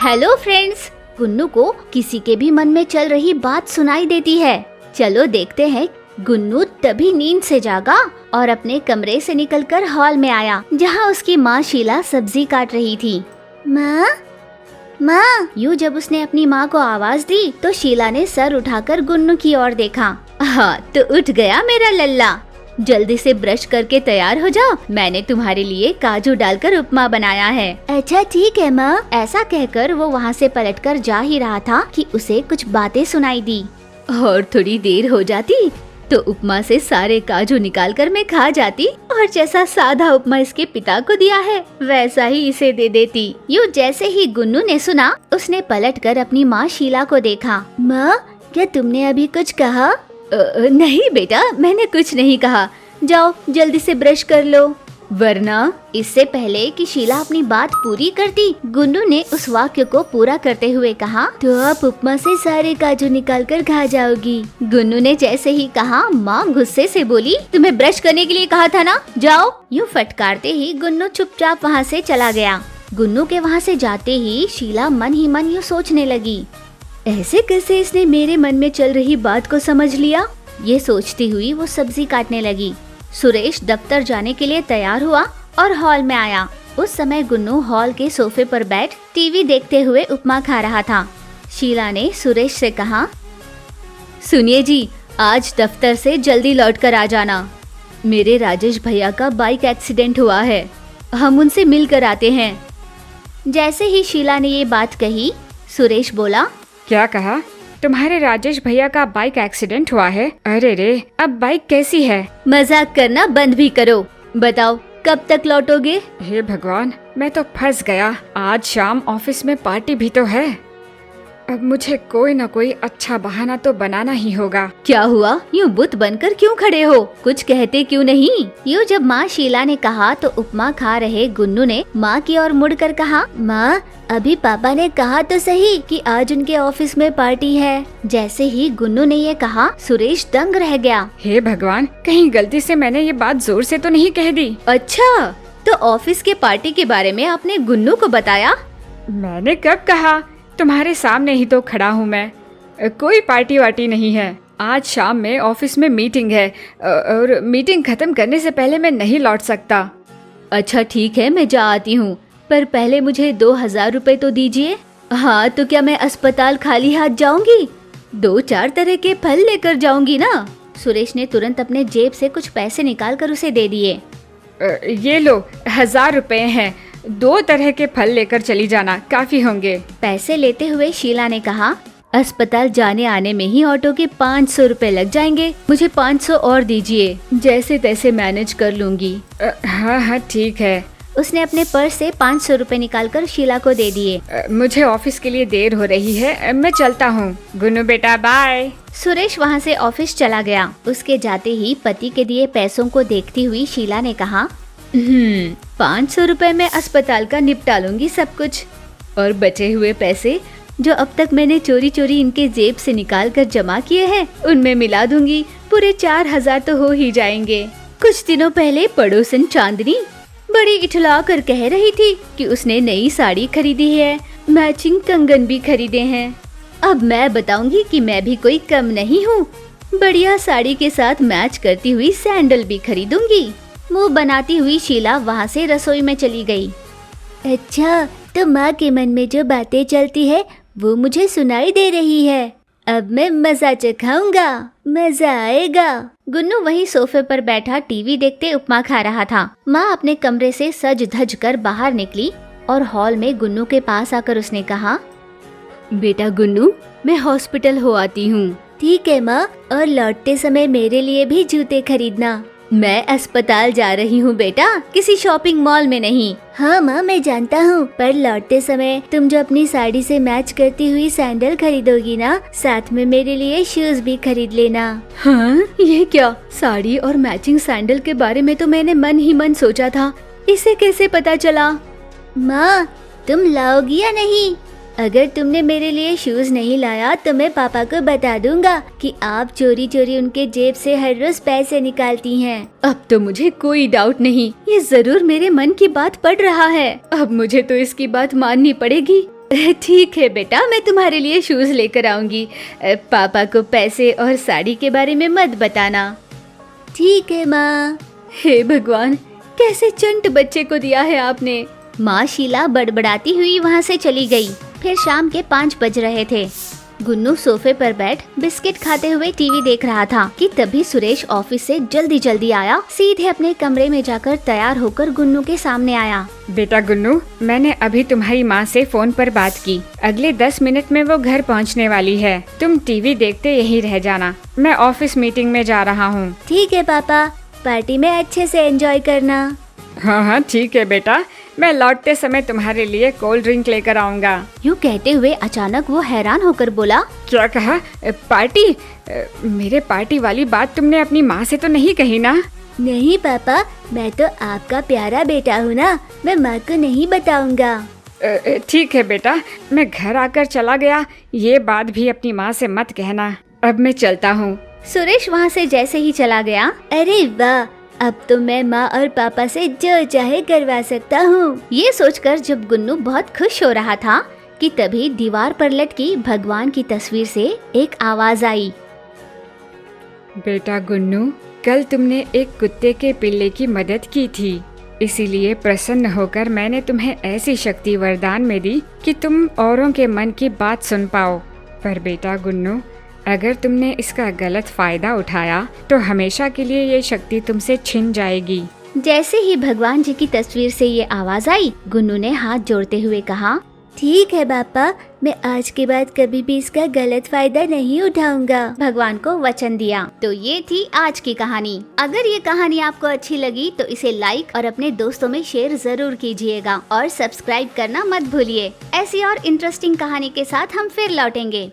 Hello friends, Gunnu को किसी के भी मन में चल रही बात सुनाई देती है। चलो देखते हैं। गुन्नू तभी नींद से जागा और अपने कमरे से निकलकर हॉल में आया, जहाँ उसकी माँ शीला सब्जी काट रही थी। माँ, माँ, यूँ जब उसने अपनी माँ को आवाज दी तो शीला ने सर उठाकर गुन्नू की ओर देखा। हाँ, तो उठ गया मेरा लल्ला, जल्दी से ब्रश करके तैयार हो जाओ, मैंने तुम्हारे लिए काजू डालकर उपमा बनाया है। अच्छा ठीक है माँ। ऐसा कहकर वो वहाँ से पलटकर जा ही रहा था कि उसे कुछ बातें सुनाई दी। और थोड़ी देर हो जाती तो उपमा से सारे काजू निकालकर मैं खा जाती और जैसा सादा उपमा इसके पिता को दिया है वैसा ही इसे दे देती। यूँ जैसे ही गुन्नू ने सुना, उसने पलटकर अपनी माँ शीला को देखा। माँ, क्या तुमने अभी कुछ कहा? नहीं बेटा, मैंने कुछ नहीं कहा, जाओ जल्दी से ब्रश कर लो वरना। इससे पहले कि शीला अपनी बात पूरी करती, गुन्नू ने उस वाक्य को पूरा करते हुए कहा, तो आप उपमा से सारे काजू निकाल कर खा जाओगी। गुन्नू ने जैसे ही कहा, माँ गुस्से से बोली, तुम्हें ब्रश करने के लिए कहा था ना, जाओ। यूँ फटकारते ही गुन्नू चुपचाप वहाँ से चला गया। गुन्नू के वहाँ से जाते ही शीला मन ही मन यूँ सोचने लगी, ऐसे कैसे इसने मेरे मन में चल रही बात को समझ लिया। ये सोचती हुई वो सब्जी काटने लगी। सुरेश दफ्तर जाने के लिए तैयार हुआ और हॉल में आया। उस समय गुन्नू हॉल के सोफे पर बैठ टीवी देखते हुए उपमा खा रहा था। शीला ने सुरेश से कहा, सुनिए जी, आज दफ्तर से जल्दी लौट कर आ जाना, मेरे राजेश भैया का बाइक एक्सीडेंट हुआ है, हम उनसे मिल कर आते हैं। जैसे ही शीला ने ये बात कही, सुरेश बोला, क्या कहा? तुम्हारे राजेश भैया का बाइक एक्सीडेंट हुआ है? अरे रे, अब बाइक कैसी है? मजाक करना बंद भी करो, बताओ कब तक लौटोगे? हे भगवान, मैं तो फंस गया। आज शाम ऑफिस में पार्टी भी तो है। अब मुझे कोई न कोई अच्छा बहाना तो बनाना ही होगा। क्या हुआ, यूँ बुत बनकर क्यों खड़े हो? कुछ कहते क्यों नहीं? यूँ जब माँ शीला ने कहा तो उपमा खा रहे गुन्नू ने माँ की ओर मुड़कर कहा, माँ, अभी पापा ने कहा तो सही कि आज उनके ऑफिस में पार्टी है। जैसे ही गुन्नू ने ये कहा, सुरेश दंग रह गया। हे भगवान, कहीं गलती से मैंने ये बात जोर से तो नहीं कह दी? अच्छा, तो ऑफिस के पार्टी के बारे में आपने गुन्नू को बताया? मैंने कब कहा? तुम्हारे सामने ही तो खड़ा हूँ मैं। कोई पार्टी वार्टी नहीं है। आज शाम में ऑफिस में मीटिंग है और मीटिंग खत्म करने से पहले मैं नहीं लौट सकता। अच्छा ठीक है, मैं जा आती हूँ, पर पहले मुझे 2000 रुपए तो दीजिए। हाँ, तो क्या मैं अस्पताल खाली हाथ जाऊंगी? 2-4 तरह के फल लेकर जाऊंगी ना। सुरेश ने तुरंत अपने जेब से कुछ पैसे निकाल कर उसे दे दिए। ये लो, 1000 रुपए हैं, 2 तरह के फल लेकर चली जाना, काफी होंगे। पैसे लेते हुए शीला ने कहा, अस्पताल जाने आने में ही ऑटो के 500 रुपए लग जाएंगे, मुझे 500 और दीजिए, जैसे तैसे मैनेज कर लूंगी। हाँ हाँ ठीक है। उसने अपने पर्स से 500 रुपए निकालकर शीला को दे दिए। मुझे ऑफिस के लिए देर हो रही है, मैं चलता हूँ। गुन्नू बेटा बाय। सुरेश वहाँ से ऑफिस चला गया। उसके जाते ही पति के दिए पैसों को देखती हुई शीला ने कहा, 500 रुपए में अस्पताल का निपटा लूंगी सब कुछ, और बचे हुए पैसे जो अब तक मैंने चोरी चोरी इनके जेब से निकाल कर जमा किए हैं उनमें मिला दूंगी, पूरे 4000 तो हो ही जाएंगे। कुछ दिनों पहले पड़ोसन चांदनी बड़ी इठला कर कह रही थी कि उसने नई साड़ी खरीदी है, मैचिंग कंगन भी खरीदे हैं। अब मैं बताऊंगी कि मैं भी कोई कम नहीं हूँ, बढ़िया साड़ी के साथ मैच करती हुई सैंडल भी खरीदूंगी। मुंह बनाती हुई शीला वहाँ से रसोई में चली गई। अच्छा, तो माँ के मन में जो बातें चलती है वो मुझे सुनाई दे रही है। अब मैं मजा चखाऊंगा, मजा आएगा। गुन्नू वहीं सोफे पर बैठा टीवी देखते उपमा खा रहा था। माँ अपने कमरे से सज धज कर बाहर निकली और हॉल में गुन्नू के पास आकर उसने कहा, बेटा गुन्नू, मैं हॉस्पिटल हो आती हूँ। ठीक है माँ, और लौटते समय मेरे लिए भी जूते खरीदना। मैं अस्पताल जा रही हूँ बेटा, किसी शॉपिंग मॉल में नहीं। हाँ माँ, मैं जानता हूँ, पर लौटते समय तुम जो अपनी साड़ी से मैच करती हुई सैंडल खरीदोगी ना, साथ में मेरे लिए शूज भी खरीद लेना। हाँ, ये क्या? साड़ी और मैचिंग सैंडल के बारे में तो मैंने मन ही मन सोचा था, इसे कैसे पता चला? माँ, तुम लाओगी या नहीं? अगर तुमने मेरे लिए शूज नहीं लाया तो मैं पापा को बता दूंगा कि आप चोरी चोरी उनके जेब से हर रोज पैसे निकालती हैं। अब तो मुझे कोई डाउट नहीं, ये जरूर मेरे मन की बात पढ़ रहा है। अब मुझे तो इसकी बात माननी पड़ेगी। ठीक है बेटा, मैं तुम्हारे लिए शूज लेकर आऊंगी। पापा को पैसे और साड़ी के बारे में मत बताना। ठीक है माँ। हे भगवान, कैसे चंट बच्चे को दिया है आपने। माँ शीला बड़बड़ाती हुई वहाँ से चली गई। फिर शाम के 5 बज रहे थे। गुन्नू सोफे पर बैठ बिस्किट खाते हुए टीवी देख रहा था कि तभी सुरेश ऑफिस से जल्दी जल्दी आया। सीधे अपने कमरे में जाकर तैयार होकर गुन्नू के सामने आया। बेटा गुन्नू, मैंने अभी तुम्हारी माँ से फोन पर बात की। अगले 10 मिनट में वो घर पहुँचने वाली है। तुम टीवी देखते यहीं रह जाना। मैं ऑफिस मीटिंग में जा रहा हूँ। ठीक है पापा, पार्टी में अच्छे से एंजॉय करना। हाँ हाँ ठीक है बेटा, मैं लौटते समय तुम्हारे लिए कोल्ड ड्रिंक लेकर आऊँगा। यूँ कहते हुए अचानक वो हैरान होकर बोला, क्या कहा? पार्टी? मेरे पार्टी वाली बात तुमने अपनी माँ से तो नहीं कही ना? नहीं पापा, मैं तो आपका प्यारा बेटा हूँ ना, मैं माँ को नहीं बताऊंगा। ठीक है बेटा, मैं घर आकर चला गया, ये बात भी अपनी माँ से मत कहना। अब मैं चलता हूँ। सुरेश वहाँ से जैसे ही चला गया, अरे वाह, अब तो मैं माँ और पापा से जो चाहे करवा सकता हूँ। ये सोचकर जब गुन्नू बहुत खुश हो रहा था कि तभी दीवार पर लटकी भगवान की तस्वीर से एक आवाज आई। बेटा गुन्नू, कल तुमने एक कुत्ते के पिल्ले की मदद की थी, इसीलिए प्रसन्न होकर मैंने तुम्हें ऐसी शक्ति वरदान में दी कि तुम औरों के मन की बात सुन पाओ। पर बेटा गुन्नू, अगर तुमने इसका गलत फायदा उठाया तो हमेशा के लिए ये शक्ति तुमसे छिन जाएगी। जैसे ही भगवान जी की तस्वीर से ये आवाज आई, गुन्नू ने हाथ जोड़ते हुए कहा, ठीक है पापा, मैं आज के बाद कभी भी इसका गलत फायदा नहीं उठाऊंगा। भगवान को वचन दिया। तो ये थी आज की कहानी। अगर ये कहानी आपको अच्छी लगी तो इसे लाइक और अपने दोस्तों में शेयर जरूर कीजिएगा और सब्सक्राइब करना मत भूलिए। ऐसी और इंटरेस्टिंग कहानी के साथ हम फिर लौटेंगे।